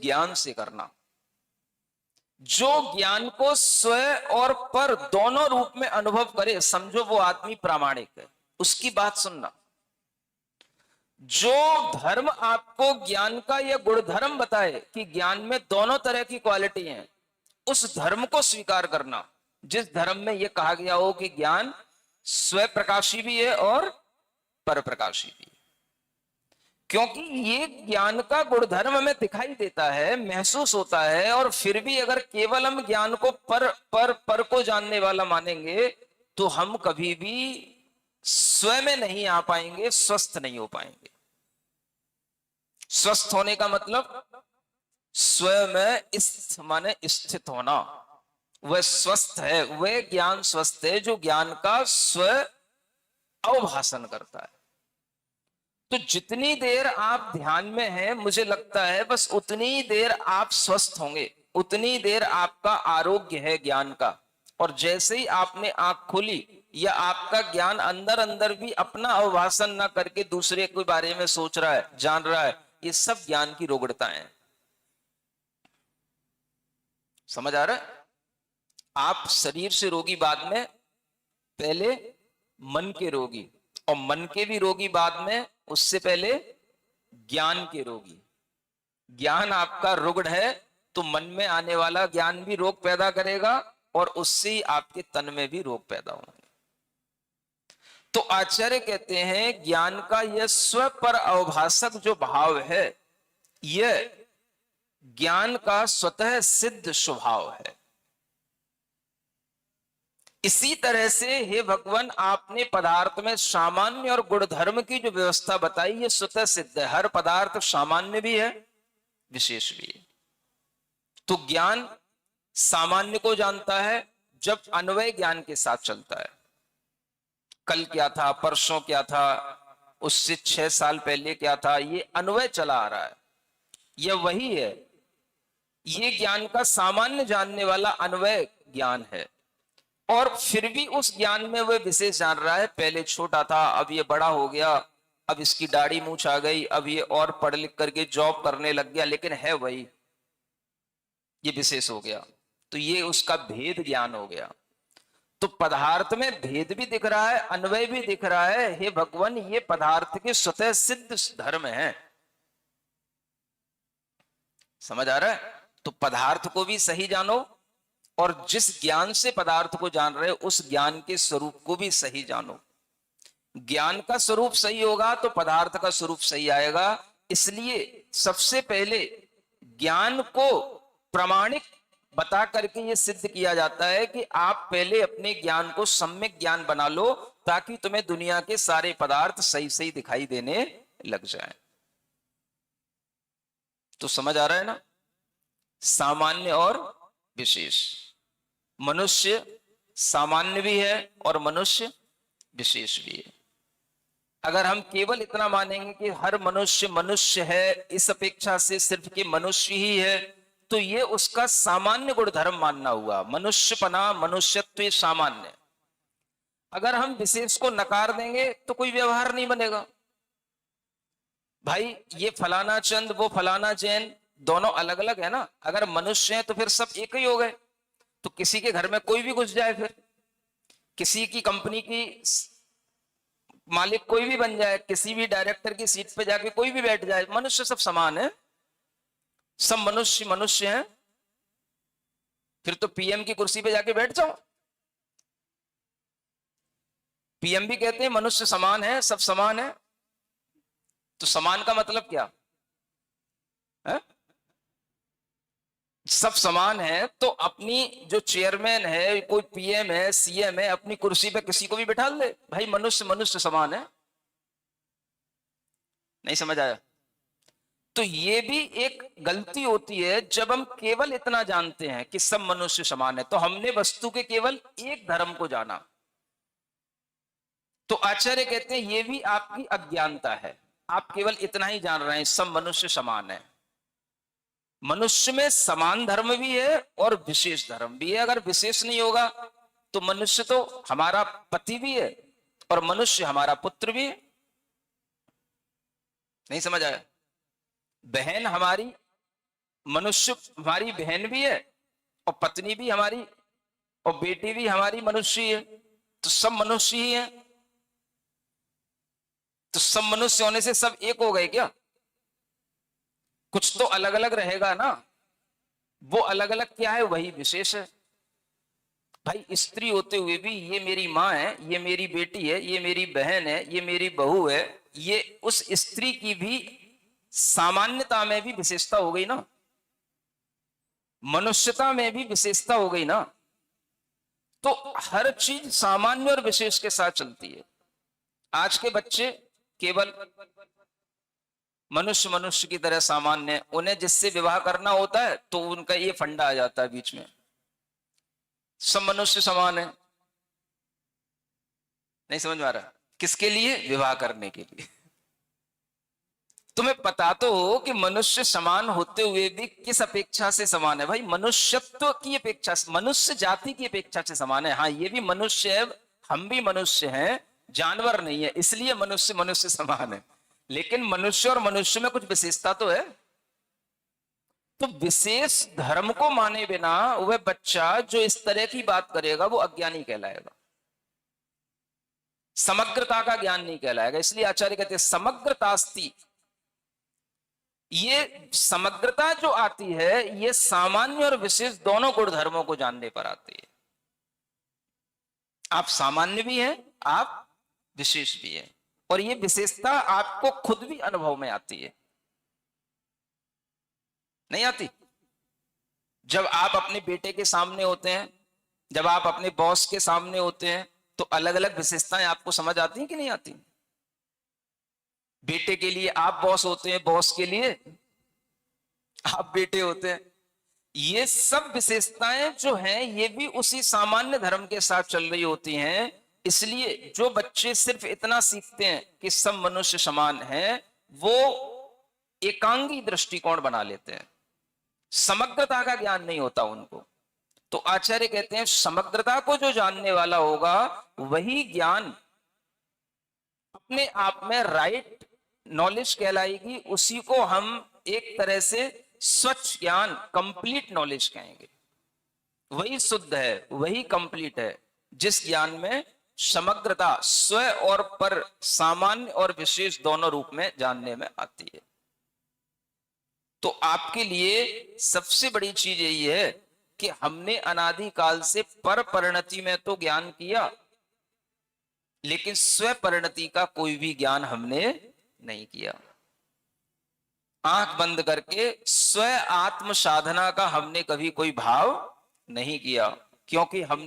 ज्ञान से करना। जो ज्ञान को स्व और पर दोनों रूप में अनुभव करे, समझो वो आदमी प्रामाणिक है। उसकी बात सुनना। जो धर्म आपको ज्ञान का यह गुणधर्म बताए कि ज्ञान में दोनों तरह की क्वालिटी है, उस धर्म को स्वीकार करना। जिस धर्म में यह कहा गया हो कि ज्ञान स्व प्रकाशी भी है और पर प्रकाशी भी है, क्योंकि ये ज्ञान का गुणधर्म हमें दिखाई देता है, महसूस होता है। और फिर भी अगर केवल हम ज्ञान को पर को जानने वाला मानेंगे तो हम कभी भी स्वयं में नहीं आ पाएंगे, स्वस्थ नहीं हो पाएंगे। स्वस्थ होने का मतलब स्वयं में माने स्थित होना। वह स्वस्थ है, वह ज्ञान स्वस्थ है जो ज्ञान का स्व अवभाषण करता है। तो जितनी देर आप ध्यान में हैं, मुझे लगता है बस उतनी देर आप स्वस्थ होंगे, उतनी देर आपका आरोग्य है ज्ञान का। और जैसे ही आपने आंख खोली या आपका ज्ञान अंदर अंदर भी अपना अवभाषण ना करके दूसरे के बारे में सोच रहा है, जान रहा है, ये सब ज्ञान की रोगड़ताएं हैं। समझ आ रहा है? आप शरीर से रोगी बाद में, पहले मन के रोगी, और मन के भी रोगी बाद में, उससे पहले ज्ञान के रोगी। ज्ञान आपका रुग्ण है तो मन में आने वाला ज्ञान भी रोग पैदा करेगा और उससे ही आपके तन में भी रोग पैदा होंगे। तो आचार्य कहते हैं ज्ञान का यह स्व पर अवभाषक जो भाव है, यह ज्ञान का स्वतः सिद्ध स्वभाव है। इसी तरह से हे भगवान, आपने पदार्थ में सामान्य और गुणधर्म की जो व्यवस्था बताई, ये स्वतः सिद्ध है। हर पदार्थ सामान्य भी है, विशेष भी है। तो ज्ञान सामान्य को जानता है जब अन्वय ज्ञान के साथ चलता है। कल क्या था, परसों क्या था, उससे 6 साल पहले क्या था, ये अन्वय चला आ रहा है। यह वही है, ये ज्ञान का सामान्य जानने वाला अन्वय ज्ञान है। और फिर भी उस ज्ञान में वह विशेष जान रहा है, पहले छोटा था, अब ये बड़ा हो गया, अब इसकी दाढ़ी मूछ आ गई, अब ये और पढ़ लिख करके जॉब करने लग गया, लेकिन है वही, ये विशेष हो गया। तो ये उसका भेद ज्ञान हो गया। तो पदार्थ में भेद भी दिख रहा है, अन्वय भी दिख रहा है। हे भगवान, ये पदार्थ के स्वतः सिद्ध धर्म है। समझ आ रहा है? तो पदार्थ को भी सही जानो, और जिस ज्ञान से पदार्थ को जान रहे हो उस ज्ञान के स्वरूप को भी सही जानो। ज्ञान का स्वरूप सही होगा तो पदार्थ का स्वरूप सही आएगा। इसलिए सबसे पहले ज्ञान को प्रामाणिक बता करके यह सिद्ध किया जाता है कि आप पहले अपने ज्ञान को सम्यक ज्ञान बना लो, ताकि तुम्हें दुनिया के सारे पदार्थ सही सही दिखाई देने लग जाएं। तो समझ आ रहा है ना? सामान्य और विशेष। मनुष्य सामान्य भी है और मनुष्य विशेष भी है। अगर हम केवल इतना मानेंगे कि हर मनुष्य मनुष्य है, इस अपेक्षा से सिर्फ कि मनुष्य ही है, तो ये उसका सामान्य गुणधर्म मानना हुआ। मनुष्यपना, मनुष्यत्व ये सामान्य। अगर हम विशेष को नकार देंगे तो कोई व्यवहार नहीं बनेगा। भाई ये फलाना चंद, वो फलाना जैन, दोनों अलग अलग है ना। अगर मनुष्य है तो फिर सब एक ही हो गए। तो किसी के घर में कोई भी घुस जाए, फिर किसी की कंपनी की मालिक कोई भी बन जाए, किसी भी डायरेक्टर की सीट पे जाके कोई भी बैठ जाए, मनुष्य सब समान है, सब मनुष्य मनुष्य हैं। फिर तो पीएम की कुर्सी पे जाके बैठ जाओ। पीएम भी कहते हैं मनुष्य समान है, सब समान है। तो समान का मतलब क्या है? सब समान है तो अपनी जो चेयरमैन है, कोई पीएम है, सीएम है, अपनी कुर्सी पे किसी को भी बिठा ले। भाई मनुष्य मनुष्य समान है। नहीं समझ आया? तो ये भी एक गलती होती है जब हम केवल इतना जानते हैं कि सब मनुष्य समान है, तो हमने वस्तु के केवल एक धर्म को जाना। तो आचार्य कहते हैं ये भी आपकी अज्ञानता है। आप केवल इतना ही जान रहे हैं सब मनुष्य समान है। मनुष्य में समान धर्म भी है और विशेष धर्म भी है। अगर विशेष नहीं होगा तो मनुष्य तो हमारा पति भी है और मनुष्य हमारा पुत्र भी है। नहीं समझ आया? बहन हमारी मनुष्य हमारी बहन भी है और पत्नी भी हमारी और बेटी भी हमारी मनुष्य है, तो सब मनुष्य ही है। तो सब मनुष्य होने से सब एक हो गए क्या? कुछ तो अलग अलग रहेगा ना। वो अलग अलग क्या है? वही विशेष है। भाई स्त्री होते हुए भी ये मेरी माँ है, ये मेरी बेटी है, ये मेरी बहन है, ये मेरी बहू है, ये उस स्त्री की भी सामान्यता में भी विशेषता हो गई ना, मनुष्यता में भी विशेषता हो गई ना। तो हर चीज सामान्य और विशेष के साथ चलती है। आज के बच्चे केवल मनुष्य मनुष्य की तरह सामान्य है, उन्हें जिससे विवाह करना होता है तो उनका ये फंडा आ जाता है बीच में, सब मनुष्य समान है। नहीं समझ में आ रहा? किसके लिए? विवाह करने के लिए। तुम्हें पता तो हो कि मनुष्य समान होते हुए भी किस अपेक्षा से समान है? भाई मनुष्यत्व की अपेक्षा से, मनुष्य जाति की अपेक्षा से समान है। हाँ ये भी मनुष्य है, हम भी मनुष्य हैं, जानवर नहीं है, इसलिए मनुष्य मनुष्य समान है। लेकिन मनुष्य और मनुष्य में कुछ विशेषता तो है। तो विशेष धर्म को माने बिना वह बच्चा जो इस तरह की बात करेगा वो अज्ञानी कहलाएगा, समग्रता का ज्ञान नहीं कहलाएगा। इसलिए आचार्य कहते हैं समग्रतास्ति। ये समग्रता जो आती है ये सामान्य और विशेष दोनों गुण धर्मों को जानने पर आती है। आप सामान्य भी हैं, आप विशेष भी हैं, और ये विशेषता आपको खुद भी अनुभव में आती है। नहीं आती? जब आप अपने बेटे के सामने होते हैं, जब आप अपने बॉस के सामने होते हैं, तो अलग अलग विशेषताएं आपको समझ आती हैं कि नहीं आती? बेटे के लिए आप बॉस होते हैं, बॉस के लिए आप बेटे होते हैं। ये सब विशेषताएं जो हैं ये भी उसी सामान्य धर्म के साथ चल रही होती हैं। इसलिए जो बच्चे सिर्फ इतना सीखते हैं कि सब मनुष्य समान हैं, वो एकांगी दृष्टिकोण बना लेते हैं, समग्रता का ज्ञान नहीं होता उनको। तो आचार्य कहते हैं समग्रता को जो जानने वाला होगा वही ज्ञान अपने आप में राइट नॉलेज कहलाएगी। उसी को हम एक तरह से स्वच्छ ज्ञान, कंप्लीट नॉलेज कहेंगे। वही शुद्ध है, वही कंप्लीट है जिस ज्ञान में समग्रता, स्व और पर, सामान्य और विशेष दोनों रूप में जानने में आती है। तो आपके लिए सबसे बड़ी चीज यही है कि हमने अनादिकाल से पर परिणति में तो ज्ञान किया, लेकिन स्व परिणति का कोई भी ज्ञान हमने नहीं किया। आंख बंद करके स्व आत्म साधना का हमने कभी कोई भाव नहीं किया, क्योंकि हमने